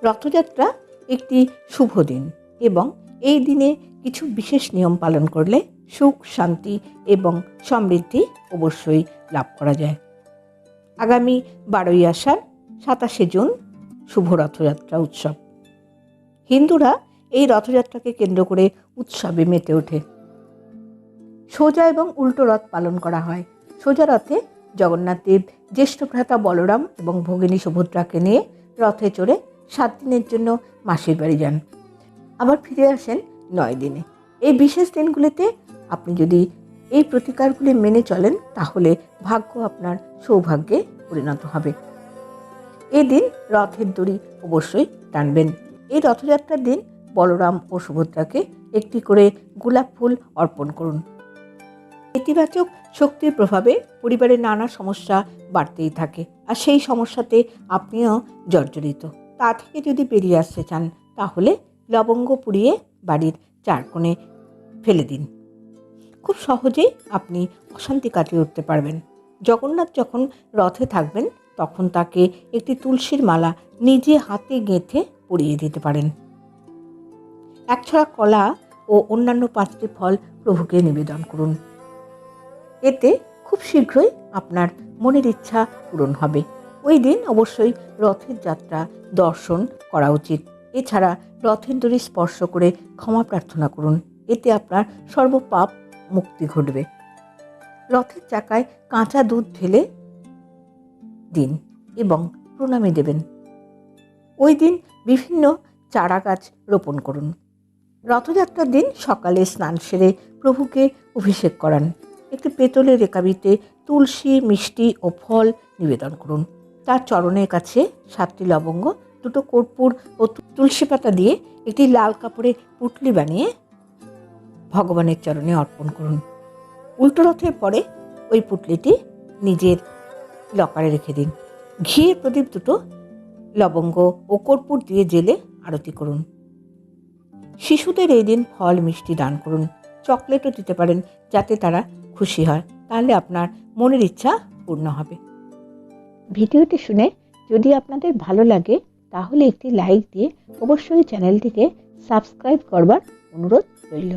রথযাত্রা একটি শুভ দিন এবং এই দিনে কিছু বিশেষ নিয়ম পালন করলে সুখ, শান্তি এবং সমৃদ্ধি অবশ্যই লাভ করা যায়। আগামী 12ই আষাঢ় 27শে জুন শুভ রথযাত্রা উৎসব। হিন্দুরা এই রথযাত্রাকে কেন্দ্র করে উৎসবে মেতে ওঠে। সোজা এবং উল্টো রথ পালন করা হয়। সোজা রথে জগন্নাথ দেব জ্যেষ্ঠ ভ্রাতা বলরাম এবং ভগিনী সুভদ্রাকে নিয়ে রথে চড়ে 7 দিনের জন্য মাসির বাড়ি যান, আবার ফিরে আসেন 9 দিনে। এই বিশেষ দিনগুলিতে আপনি যদি এই প্রতিকারগুলি মেনে চলেন তাহলে ভাগ্য আপনার সৌভাগ্যে পরিণত হবে। এই দিন রথের দড়ি অবশ্যই টানবেন। এই রথযাত্রার দিন বলরাম ও সুভদ্রাকে একটি করে গোলাপ ফুল অর্পণ করুন। ইতিবাচক শক্তির প্রভাবে পরিবারের নানা সমস্যা বাড়তেই থাকে, আর সেই সমস্যাতে আপনিও জর্জরিত। তা থেকে যদি বেরিয়ে আসতে চান তাহলে লবঙ্গ পুড়িয়ে বাড়ির 4 কোণে ফেলে দিন। খুব সহজেই আপনি অশান্তি কাটিয়ে উঠতে পারবেন। জগন্নাথ যখন রথে থাকবেন তখন তাকে একটি তুলসীর মালা নিজে হাতে গেঁথে পরিয়ে দিতে পারেন। 1 ছড়া কলা ও অন্যান্য 5টি ফল প্রভুকে নিবেদন করুন। এতে খুব শীঘ্রই আপনার মনের ইচ্ছা পূরণ হবে। ওই দিন অবশ্যই রথের যাত্রা দর্শন করা উচিত। এছাড়া রথের দড়ি স্পর্শ করে ক্ষমা প্রার্থনা করুন। এতে আপনার সর্বপাপ মুক্তি ঘটবে। রথের চাকায় কাঁচা দুধ ঢেলে দিন এবং প্রণামী দেবেন। ওই দিন বিভিন্ন চারা গাছ রোপণ করুন। রথযাত্রার দিন সকালে স্নান সেরে প্রভুকে অভিষেক করান। একটি পেতলের রেকাবিতে তুলসী, মিষ্টি ও ফল নিবেদন করুন। তার চরণের কাছে 7টি লবঙ্গ, 2টো কর্পূর ও তুলসী পাতা দিয়ে একটি লাল কাপড়ে পুঁটলি বানিয়ে ভগবানের চরণে অর্পণ করুন। উল্টো রথের পরে ওই পুঁটলিটি নিজের লকারে রেখে দিন। ঘিয়ের প্রদীপ 2টো লবঙ্গ ও কর্পূর দিয়ে জেলে আরতি করুন। শিশুদের এই দিন ফল, মিষ্টি দান করুন। চকলেটও দিতে পারেন যাতে তারা খুশি হয়, তাহলে আপনার মনের ইচ্ছা পূর্ণ হবে। ভিডিওটি শুনে যদি আপনাদের ভালো লাগে তাহলে একটি লাইক দিয়ে অবশ্যই চ্যানেলটিকে সাবস্ক্রাইব করবার অনুরোধ রইল।